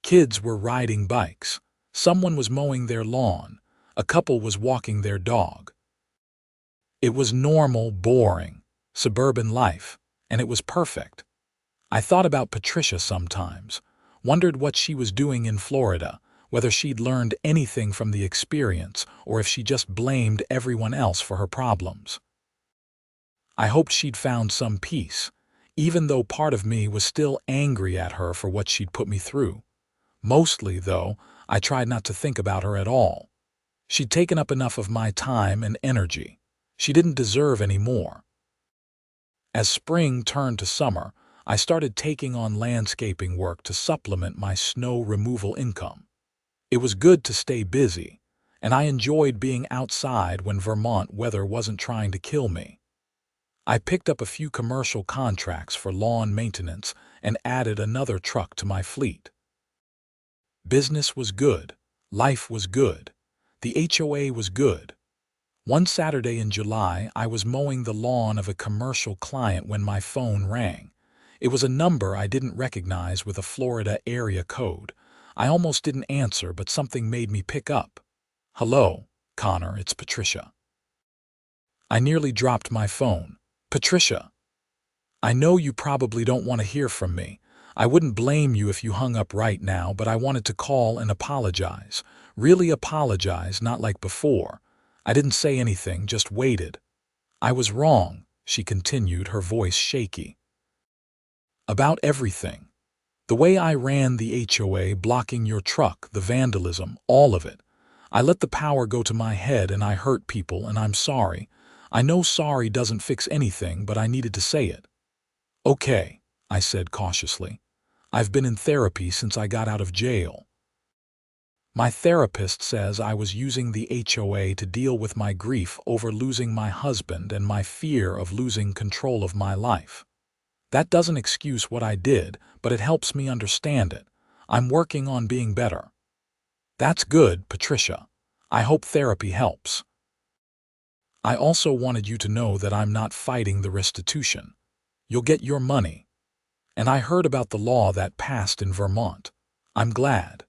Kids were riding bikes. Someone was mowing their lawn. A couple was walking their dog. It was normal, boring, suburban life, and it was perfect. I thought about Patricia sometimes, wondered what she was doing in Florida, whether she'd learned anything from the experience or if she just blamed everyone else for her problems. I hoped she'd found some peace, even though part of me was still angry at her for what she'd put me through. Mostly, though, I tried not to think about her at all. She'd taken up enough of my time and energy. She didn't deserve any more. As spring turned to summer, I started taking on landscaping work to supplement my snow removal income. It was good to stay busy, and I enjoyed being outside when Vermont weather wasn't trying to kill me. I picked up a few commercial contracts for lawn maintenance and added another truck to my fleet. Business was good. Life was good. The HOA was good. One Saturday in July, I was mowing the lawn of a commercial client when my phone rang. It was a number I didn't recognize with a Florida area code. I almost didn't answer, but something made me pick up. "Hello, Connor, it's Patricia." I nearly dropped my phone. "Patricia, I know you probably don't want to hear from me. I wouldn't blame you if you hung up right now, but I wanted to call and apologize. Really apologize, not like before. I didn't say anything, just waited. I was wrong," she continued, her voice shaky. "About everything. The way I ran the HOA, blocking your truck, the vandalism, all of it. I let the power go to my head and I hurt people, and I'm sorry. I know sorry doesn't fix anything, but I needed to say it." "Okay," I said cautiously. "I've been in therapy since I got out of jail. My therapist says I was using the HOA to deal with my grief over losing my husband and my fear of losing control of my life. That doesn't excuse what I did, but it helps me understand it. I'm working on being better." "That's good, Patricia. I hope therapy helps. I also wanted you to know that I'm not fighting the restitution. You'll get your money. And I heard about the law that passed in Vermont. I'm glad.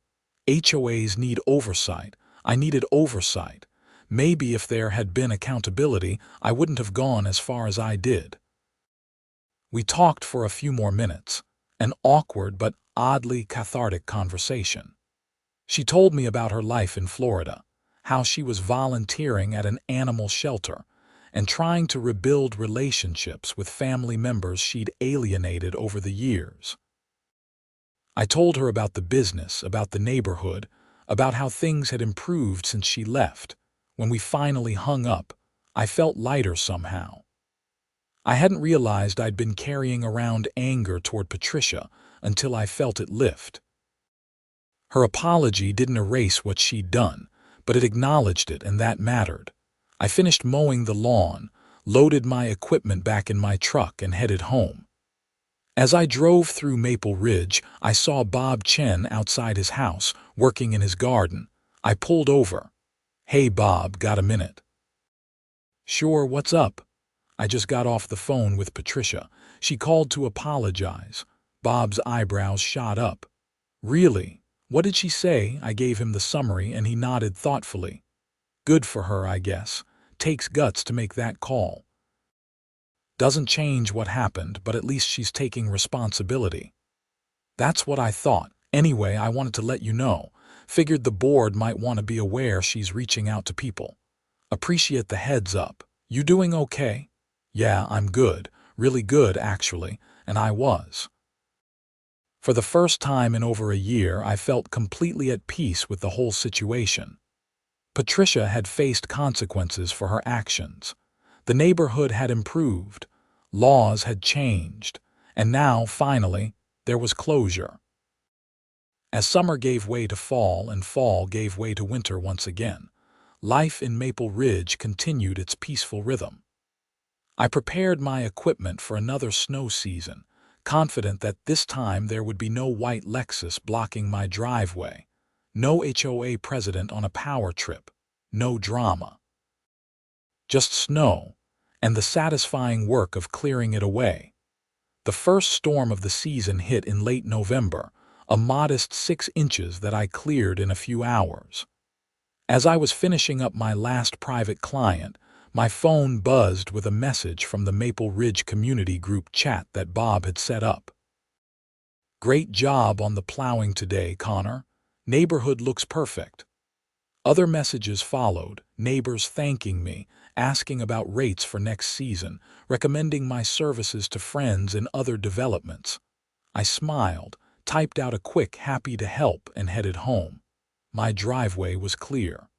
HOAs need oversight. I needed oversight. Maybe if there had been accountability, I wouldn't have gone as far as I did." We talked for a few more minutes, an awkward but oddly cathartic conversation. She told me about her life in Florida, how she was volunteering at an animal shelter and trying to rebuild relationships with family members she'd alienated over the years. I told her about the business, about the neighborhood, about how things had improved since she left. When we finally hung up, I felt lighter somehow. I hadn't realized I'd been carrying around anger toward Patricia until I felt it lift. Her apology didn't erase what she'd done, but it acknowledged it, and that mattered. I finished mowing the lawn, loaded my equipment back in my truck, and headed home. As I drove through Maple Ridge, I saw Bob Chen outside his house, working in his garden. I pulled over. "Hey Bob, got a minute?" "Sure, what's up?" "I just got off the phone with Patricia. She called to apologize." Bob's eyebrows shot up. "Really? What did she say?" I gave him the summary, and he nodded thoughtfully. "Good for her, I guess. Takes guts to make that call. Doesn't change what happened, but at least she's taking responsibility." "That's what I thought. Anyway, I wanted to let you know. Figured the board might want to be aware she's reaching out to people. Appreciate the heads up. You doing okay?" "Yeah, I'm good. Really good, actually." And I was. For the first time in over a year, I felt completely at peace with the whole situation. Patricia had faced consequences for her actions. The neighborhood had improved. Laws had changed. And now, finally, there was closure. As summer gave way to fall and fall gave way to winter once again, life in Maple Ridge continued its peaceful rhythm. I prepared my equipment for another snow season, confident that this time there would be no white Lexus blocking my driveway, no HOA president on a power trip, no drama. Just snow, and the satisfying work of clearing it away. The first storm of the season hit in late November, a modest 6 inches that I cleared in a few hours. As I was finishing up my last private client, my phone buzzed with a message from the Maple Ridge community group chat that Bob had set up. "Great job on the plowing today, Connor. Neighborhood looks perfect." Other messages followed, neighbors thanking me, asking about rates for next season, recommending my services to friends in other developments. I smiled, typed out a quick "happy to help," and headed home. My driveway was clear.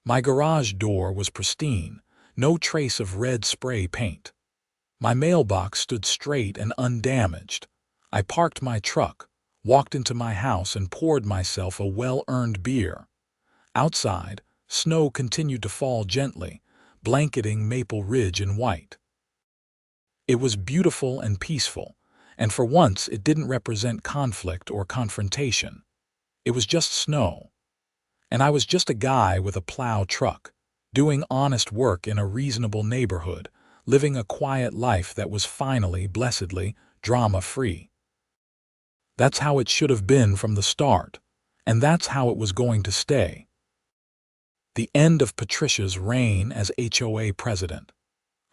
My garage door was pristine, no trace of red spray paint. My mailbox stood straight and undamaged. I parked my truck, walked into my house, and poured myself a well-earned beer. Outside, snow continued to fall gently, blanketing Maple Ridge in white. It was beautiful and peaceful, and for once it didn't represent conflict or confrontation. It was just snow. And I was just a guy with a plow truck, doing honest work in a reasonable neighborhood, living a quiet life that was finally, blessedly, drama-free. That's how it should have been from the start, and that's how it was going to stay. The end of Patricia's reign as HOA president.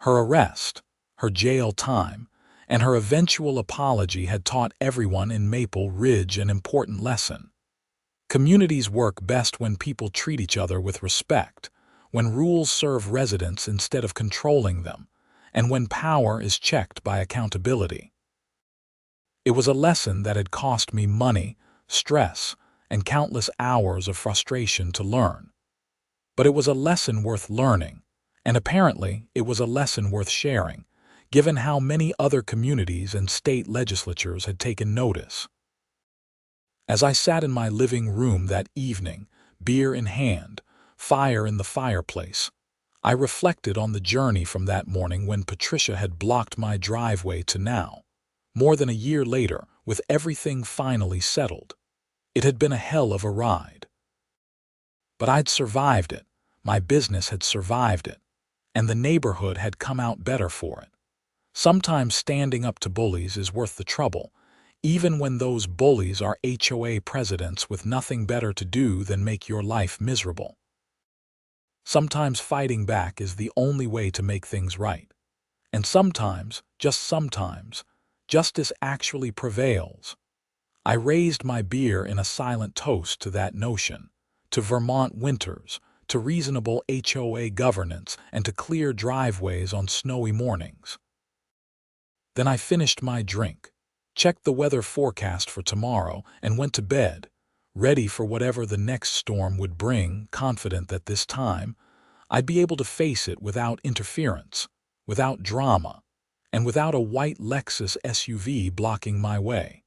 Her arrest, her jail time, and her eventual apology had taught everyone in Maple Ridge an important lesson. Communities work best when people treat each other with respect, when rules serve residents instead of controlling them, and when power is checked by accountability. It was a lesson that had cost me money, stress, and countless hours of frustration to learn. But it was a lesson worth learning, and apparently it was a lesson worth sharing, given how many other communities and state legislatures had taken notice. As I sat in my living room that evening, beer in hand, fire in the fireplace, I reflected on the journey from that morning when Patricia had blocked my driveway to now, more than a year later, with everything finally settled. It had been a hell of a ride. But I'd survived it, my business had survived it, and the neighborhood had come out better for it. Sometimes standing up to bullies is worth the trouble, even when those bullies are HOA presidents with nothing better to do than make your life miserable. Sometimes fighting back is the only way to make things right. And sometimes just sometimes, justice actually prevails. I raised my beer in a silent toast to that notion, to Vermont winters, to reasonable HOA governance, and to clear driveways on snowy mornings. Then I finished my drink, checked the weather forecast for tomorrow, and went to bed, ready for whatever the next storm would bring, confident that this time I'd be able to face it without interference, without drama, and without a white Lexus SUV blocking my way.